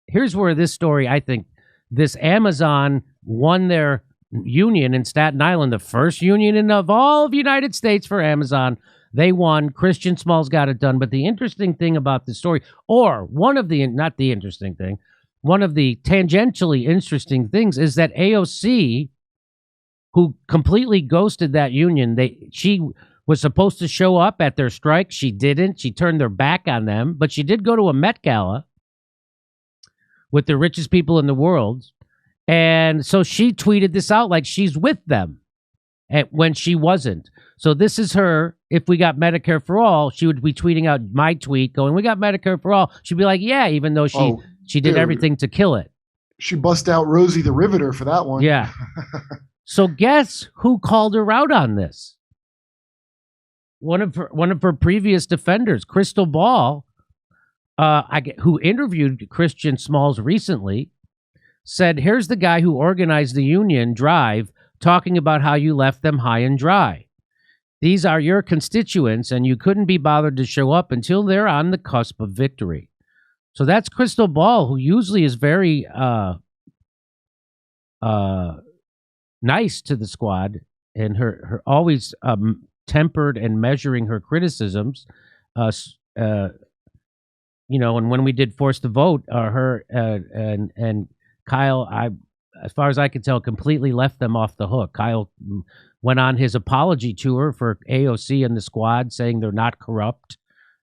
here's where this story, I think, this Amazon won their union in Staten Island, the first union of all of the United States for Amazon. They won. Christian Smalls got it done. But the interesting thing about the story, or one of the, not the interesting thing, one of the tangentially interesting things is that AOC, who completely ghosted that union, she was supposed to show up at their strike. She didn't. She turned their back on them. But she did go to a Met Gala with the richest people in the world. And so she tweeted this out like she's with them when she wasn't. So this is her. If we got Medicare for all, she would be tweeting out my tweet going, we got Medicare for all. She'd be like, yeah, even though she did everything to kill it. She bust out Rosie the Riveter for that one. Yeah. So guess who called her out on this? One of her previous defenders, Krystal Ball, who interviewed Christian Smalls recently, said, here's the guy who organized the union drive talking about how you left them high and dry. These are your constituents, and you couldn't be bothered to show up until they're on the cusp of victory. So that's Krystal Ball, who usually is very nice to the squad, and her always tempered and measuring her criticisms. And when we did Force to Vote, her and Kyle, as far as I can tell, completely left them off the hook. Kyle went on his apology tour for AOC and the squad, saying they're not corrupt.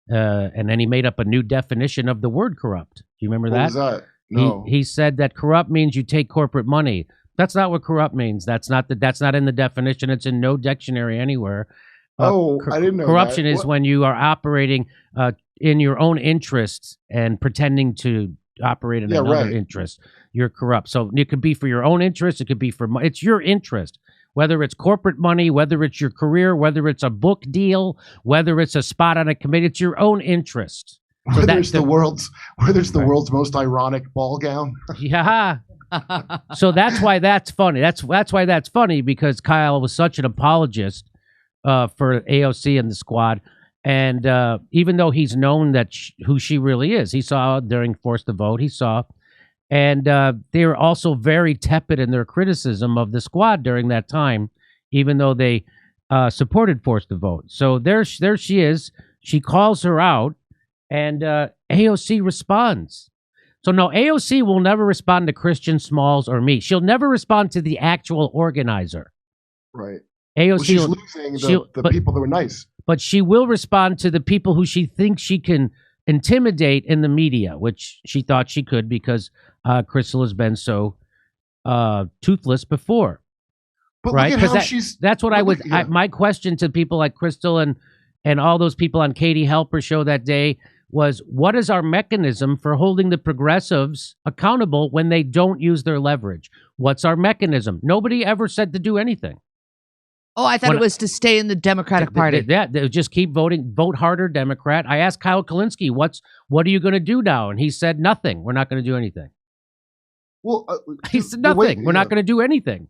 And then he made up a new definition of the word corrupt. Do you remember that? What was that? No. He said that corrupt means you take corporate money. That's not what corrupt means. That's not in the definition. It's in no dictionary anywhere. I didn't know corruption that. is when you are operating in your own interests and pretending to operate in another interest. You're corrupt. So it could be for your own interest. It could be for it's your interest. Whether it's corporate money, whether it's your career, whether it's a book deal, whether it's a spot on a committee, it's your own interest. So whether it's the world's most ironic ball gown. Yeah. So that's why that's funny. That's why that's funny, because Kyle was such an apologist for AOC and the squad. And even though he's known that who she really is, he saw during Force to Vote, and they were also very tepid in their criticism of the squad during that time, even though they supported Force to Vote. So there she is. She calls her out, and AOC responds. So no, AOC will never respond to Christian Smalls or me. She'll never respond to the actual organizer. Right. AOC she's losing the people that were nice. But she will respond to the people who she thinks she can intimidate in the media, which she thought she could because Krystal has been so toothless before. But right? Look at how that's what I would. Yeah. My question to people like Krystal and all those people on Katie Halper's show that day was, what is our mechanism for holding the progressives accountable when they don't use their leverage? What's our mechanism? Nobody ever said to do anything. Oh, I thought it was to stay in the Democratic Party. They just keep voting, vote harder Democrat. I asked Kyle Kalinske, what are you going to do now? And he said, nothing. We're not going to do anything. Well, he said nothing. We're not going to do anything.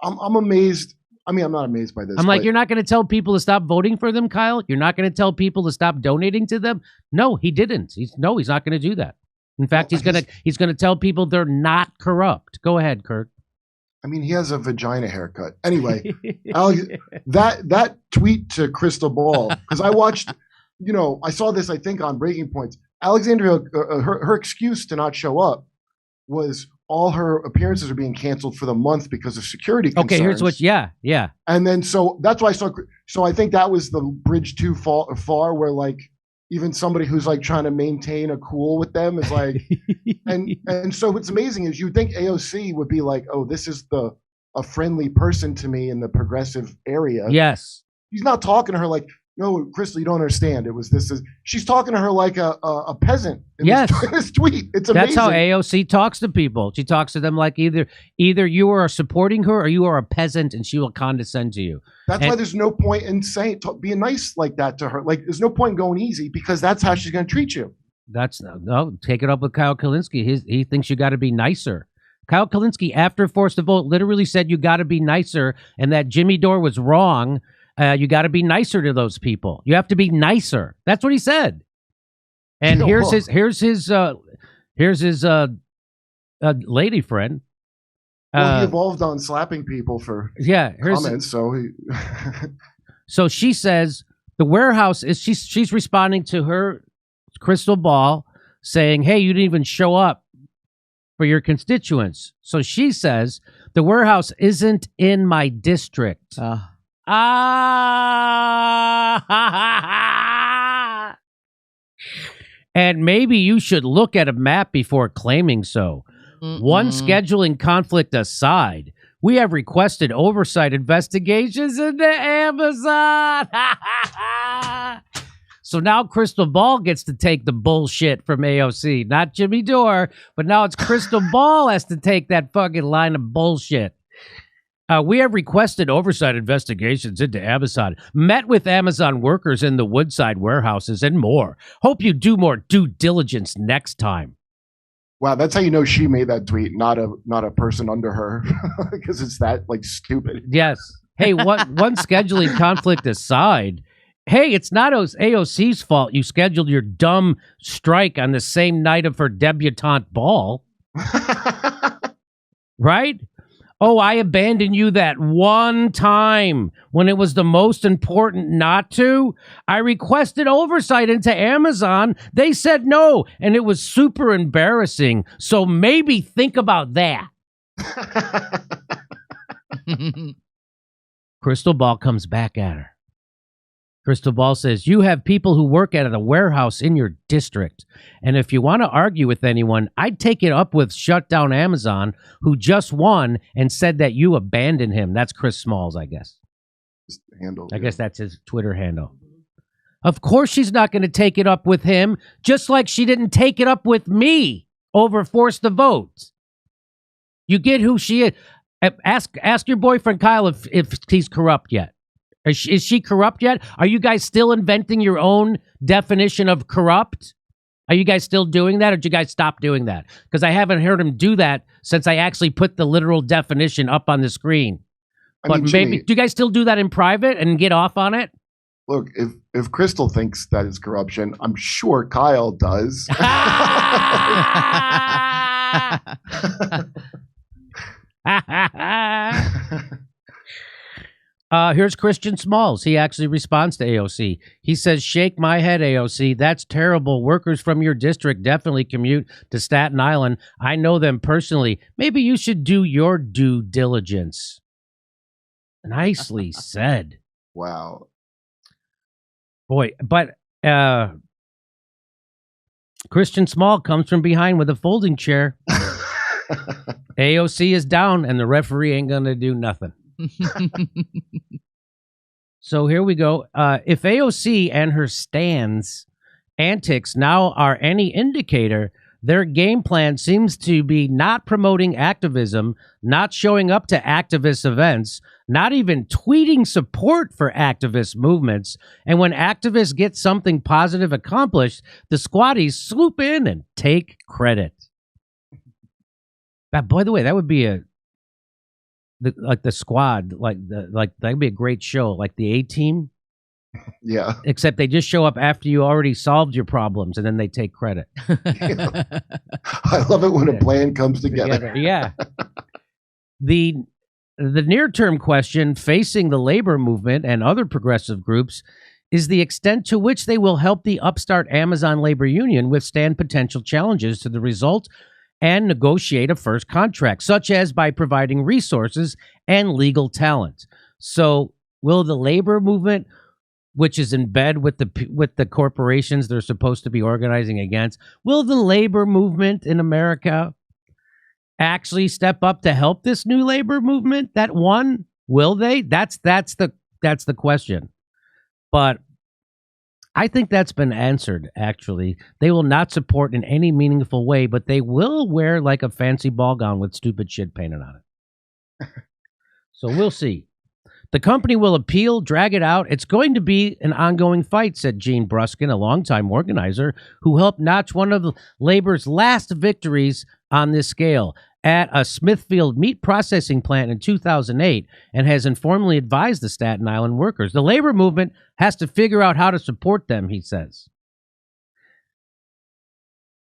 I'm amazed. I mean, I'm not amazed by this. I'm like, you're not going to tell people to stop voting for them, Kyle? You're not going to tell people to stop donating to them? No, he didn't. He's not going to do that. In fact, he's going to tell people they're not corrupt. Go ahead, Kurt. I mean, he has a vagina haircut. Anyway, Alex, that tweet to Krystal Ball, because I watched, I saw this, I think, on Breaking Points. Alexandria, her excuse to not show up was all her appearances are being canceled for the month because of security concerns. Okay, here's what, yeah. And then, so that's why I saw, so I think that was the bridge too far where, like, even somebody who's like trying to maintain a cool with them is like, and so what's amazing is you think AOC would be like, oh, this is a friendly person to me in the progressive area. Yes. He's not talking to her like, no, Krystal, you don't understand. She's talking to her like a peasant in this tweet. It's amazing. That's how AOC talks to people. She talks to them like either you are supporting her or you are a peasant, and she will condescend to you. That's why there's no point in being nice like that to her. Like, there's no point in going easy, because that's how she's going to treat you. No, take it up with Kyle Kalinske. He thinks you got to be nicer. Kyle Kalinske, after Force to Vote, literally said you got to be nicer, and that Jimmy Dore was wrong. You got to be nicer to those people. You have to be nicer. That's what he said. And here's Here's his lady friend. Well, he evolved on slapping people for comments, so he... So she says the warehouse is she's responding to her Krystal Ball saying, hey, you didn't even show up for your constituents. So she says the warehouse isn't in my district. And maybe you should look at a map before claiming so. One scheduling conflict aside, we have requested oversight investigations into Amazon. So now Krystal Ball gets to take the bullshit from AOC. Not Jimmy Dore, but now it's Krystal Ball has to take that fucking line of bullshit. We have requested oversight investigations into Amazon, met with Amazon workers in the Woodside warehouses, and more. Hope you do more due diligence next time. Wow, that's how you know she made that tweet, not a person under her, because it's that like stupid. Yes. Hey, one scheduling conflict aside, hey, it's not AOC's fault you scheduled your dumb strike on the same night of her debutante ball. Right? Oh, I abandoned you that one time when it was the most important not to. I requested oversight into Amazon. They said no, and it was super embarrassing. So maybe think about that. Krystal Ball comes back at her. Krystal Ball says, you have people who work at a warehouse in your district. And if you want to argue with anyone, I'd take it up with Shut Down Amazon, who just won and said that you abandoned him. That's Chris Smalls, I guess. I guess that's his Twitter handle. Of course she's not going to take it up with him, just like she didn't take it up with me over Force the Vote. You get who she is. Ask your boyfriend Kyle if he's corrupt yet. Is she corrupt yet? Are you guys still inventing your own definition of corrupt? Are you guys still doing that, or did you guys stop doing that? Because I haven't heard him do that since I actually put the literal definition up on the screen. But maybe, do you guys still do that in private and get off on it? Look, if Krystal thinks that is corruption, I'm sure Kyle does. Here's Christian Smalls. He actually responds to AOC. He says, shake my head, AOC. That's terrible. Workers from your district definitely commute to Staten Island. I know them personally. Maybe you should do your due diligence. Nicely said. Wow. Boy, but Christian Small comes from behind with a folding chair. AOC is down, and the referee ain't going to do nothing. So here we go. If AOC and her stands antics now are any indicator, their game plan seems to be not promoting activism, not showing up to activist events, not even tweeting support for activist movements. And when activists get something positive accomplished, the squatties swoop in and take credit. By the way, that would be the squad, that'd be a great show, like the A-Team. Yeah. Except they just show up after you already solved your problems, and then they take credit. Yeah. I love it when a plan comes together. Yeah. The near-term question facing the labor movement and other progressive groups is the extent to which they will help the upstart Amazon labor union withstand potential challenges to the result and negotiate a first contract, such as by providing resources and legal talent. So will the labor movement, which is in bed with the corporations they're supposed to be organizing against, will the labor movement in America actually step up to help this new labor movement that won? Will they? That's the question. But I think that's been answered, actually. They will not support in any meaningful way, but they will wear like a fancy ball gown with stupid shit painted on it. So we'll see. The company will appeal, drag it out. It's going to be an ongoing fight, said Gene Bruskin, a longtime organizer who helped notch one of labor's last victories on this scale at a Smithfield meat processing plant in 2008 and has informally advised the Staten Island workers. The labor movement has to figure out how to support them, he says.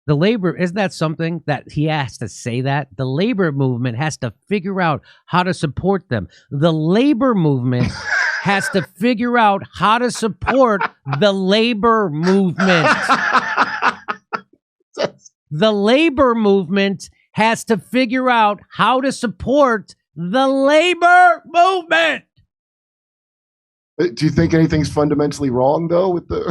The labor, isn't that something that he has to say that? The labor movement has to figure out how to support them. The labor movement has to figure out how to support the labor movement. The labor movement has to figure out how to support the labor movement. Do you think anything's fundamentally wrong, though, with the,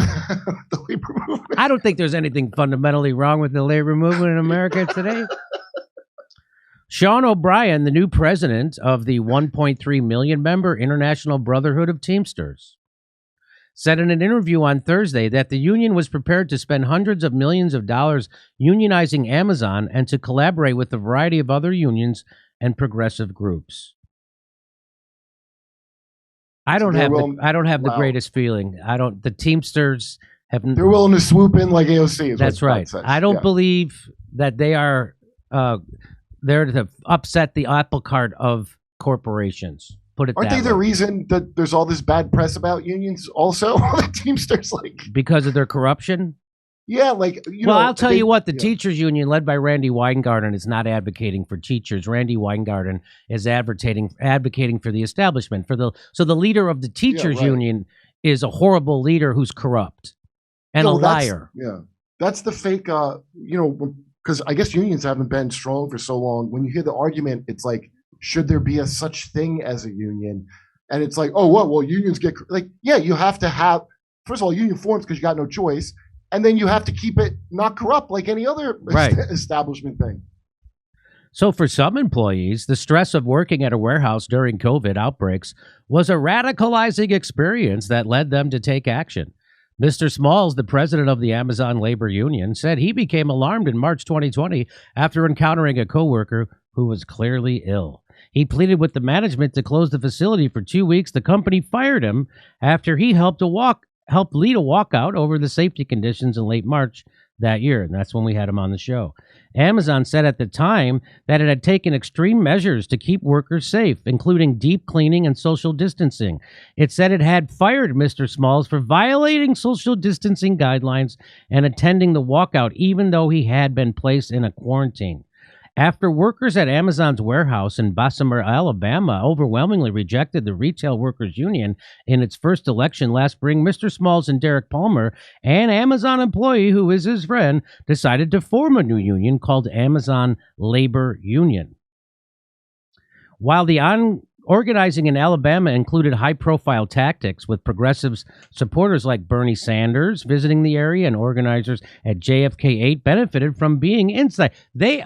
the labor movement? I don't think there's anything fundamentally wrong with the labor movement in America today. Sean O'Brien, the new president of the 1.3 million member International Brotherhood of Teamsters, said in an interview on Thursday that the union was prepared to spend hundreds of millions of dollars unionizing Amazon and to collaborate with a variety of other unions and progressive groups. I don't have the greatest feeling. The Teamsters have. They're willing to swoop in like AOC. That's right. I don't believe that they are there to upset the apple cart of corporations. Put it. Aren't they the reason that there's all this bad press about unions? Also, Teamsters, like because of their corruption. Yeah, like I'll tell you what, the teachers union led by Randy Weingarten is not advocating for teachers. Randy Weingarten is advocating for the establishment. So the leader of the teachers union is a horrible leader who's corrupt and a liar. That's the fake. Because I guess unions haven't been strong for so long. When you hear the argument, it's like, should there be a such thing as a union? And it's like, oh, what? Well, unions get you have to have. First of all, union forms because you got no choice. And then you have to keep it not corrupt like any other establishment thing. So for some employees, the stress of working at a warehouse during COVID outbreaks was a radicalizing experience that led them to take action. Mr. Smalls, the president of the Amazon Labor Union, said he became alarmed in March 2020 after encountering a coworker who was clearly ill. He pleaded with the management to close the facility for 2 weeks. The company fired him after he helped lead a walkout over the safety conditions in late March that year, and that's when we had him on the show. Amazon said at the time that it had taken extreme measures to keep workers safe, including deep cleaning and social distancing. It said it had fired Mr. Smalls for violating social distancing guidelines and attending the walkout, even though he had been placed in a quarantine. After workers at Amazon's warehouse in Bessemer, Alabama, overwhelmingly rejected the Retail Workers Union in its first election last spring, Mr. Smalls and Derek Palmer, an Amazon employee who is his friend, decided to form a new union called Amazon Labor Union. While the organizing in Alabama included high-profile tactics, with progressives supporters like Bernie Sanders visiting the area, and organizers at JFK 8 benefited from being inside.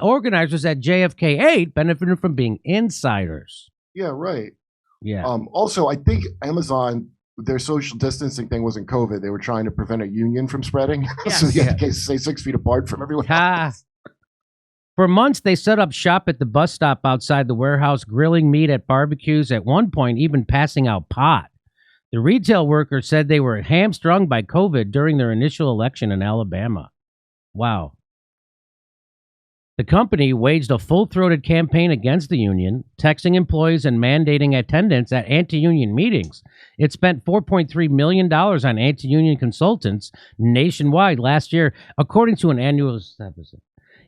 Organizers at JFK 8 benefited from being insiders. Yeah, right. Yeah. Also, I think Amazon, their social distancing thing wasn't COVID. They were trying to prevent a union from spreading. Yes. So you have to stay 6 feet apart from everyone else. For months, they set up shop at the bus stop outside the warehouse, grilling meat at barbecues, at one point even passing out pot. The retail workers said they were hamstrung by COVID during their initial election in Alabama. Wow. The company waged a full-throated campaign against the union, texting employees and mandating attendance at anti-union meetings. It spent $4.3 million on anti-union consultants nationwide last year, according to an annual statistic.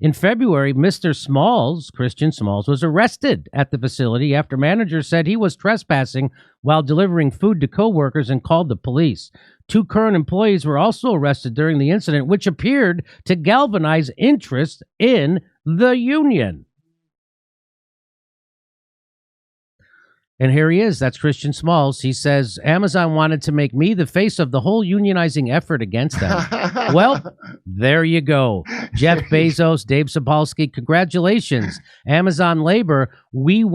In February, Mr. Smalls, Christian Smalls, was arrested at the facility after managers said he was trespassing while delivering food to coworkers and called the police. 2 current employees were also arrested during the incident, which appeared to galvanize interest in the union. And here he is. That's Christian Smalls. He says, Amazon wanted to make me the face of the whole unionizing effort against them. Well, there you go. Jeff Bezos, Dave Sapolsky, congratulations. Amazon Labor, we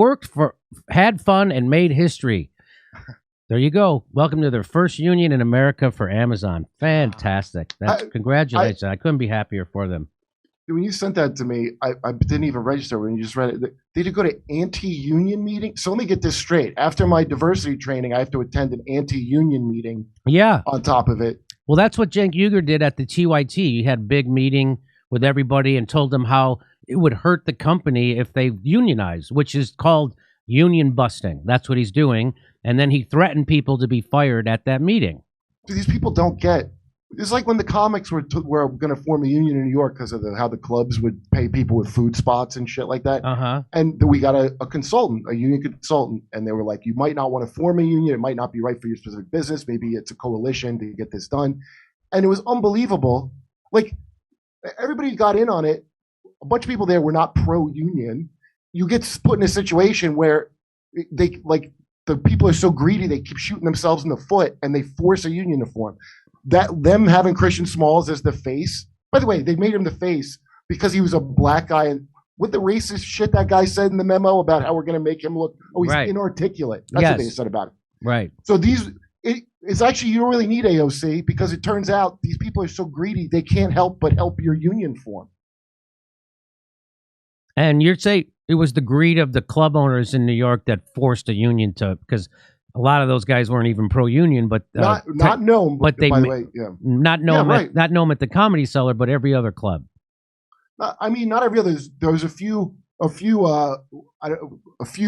had fun and made history. There you go. Welcome to their first union in America for Amazon. Fantastic. Congratulations. I couldn't be happier for them. When you sent that to me, I didn't even register when you just read it. Did you go to anti-union meeting? So let me get this straight. After my diversity training, I have to attend an anti-union meeting. Yeah. On top of it. Well, that's what Cenk Uygur did at the TYT. He had a big meeting with everybody and told them how it would hurt the company if they unionized, which is called union busting. That's what he's doing. And then he threatened people to be fired at that meeting. These people don't get It's like when the comics were going to form a union in New York because of how the clubs would pay people with food spots and shit like that. And we got a consultant, a union consultant, and they were like, you might not want to form a union. It might not be right for your specific business. Maybe it's a coalition to get this done. And it was unbelievable. Like, everybody got in on it. A bunch of people there were not pro-union. You get put in a situation where they, like, the people are so greedy, they keep shooting themselves in the foot, and they force a union to form. Them having Christian Smalls as the face. By the way, they made him the face because he was a black guy, and with the racist shit that guy said in the memo about how we're going to make him look, he's inarticulate. That's what they said about it. Right. So it's actually, you don't really need AOC because it turns out these people are so greedy they can't help but help your union form. And you'd say it was the greed of the club owners in New York that forced a union because a lot of those guys weren't even pro-union, but not known. But they, by the way, not known at the Comedy Cellar, but every other club. I mean, not every other. There was a few that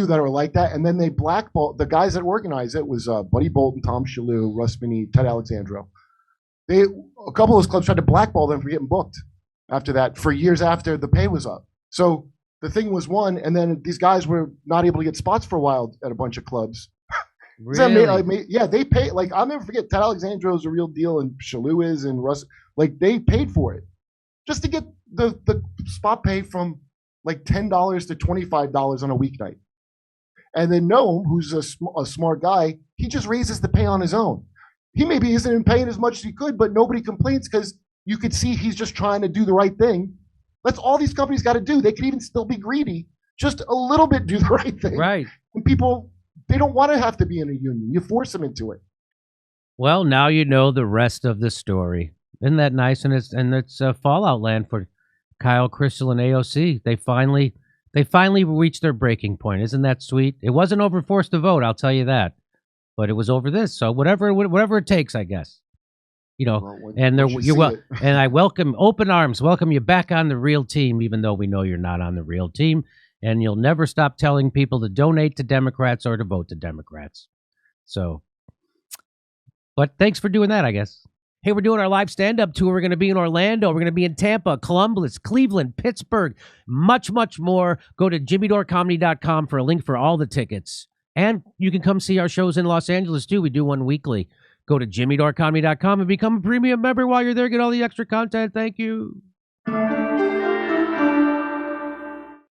are like that, and then they blackballed the guys that organized it. Was Buddy Bolton, Tom Shalhoub, Russ Beneath, Ted Alexandro. A couple of those clubs tried to blackball them for getting booked after that for years after the pay was up. So the thing was won, and then these guys were not able to get spots for a while at a bunch of clubs. Really? They pay. Like, I'll never forget, Ted Alexandro is a real deal, and Shalhoub is, and Russ. Like, they paid for it just to get the spot pay from like $10 to $25 on a weeknight. And then Noam, who's a smart guy, he just raises the pay on his own. He maybe isn't paying as much as he could, but nobody complains because you could see he's just trying to do the right thing. That's all these companies got to do. They could even still be greedy, just a little bit do the right thing. Right. And people, they don't want to have to be in a union. You force them into it. Well, now you know the rest of the story. Isn't that nice? And it's Fallout land for Kyle, Krystal, and AOC. They finally reached their breaking point. Isn't that sweet? It wasn't over forced to vote, I'll tell you that. But it was over this. So whatever it takes, I guess. You know, Well, and it. and I welcome you back on the real team, even though we know you're not on the real team. And you'll never stop telling people to donate to Democrats or to vote to Democrats. So, but thanks for doing that, I guess. Hey, we're doing our live stand-up tour. We're going to be in Orlando. We're going to be in Tampa, Columbus, Cleveland, Pittsburgh, much, much more. Go to jimmydorecomedy.com for a link for all the tickets. And you can come see our shows in Los Angeles, too. We do one weekly. Go to jimmydorecomedy.com and become a premium member while you're there. Get all the extra content. Thank you.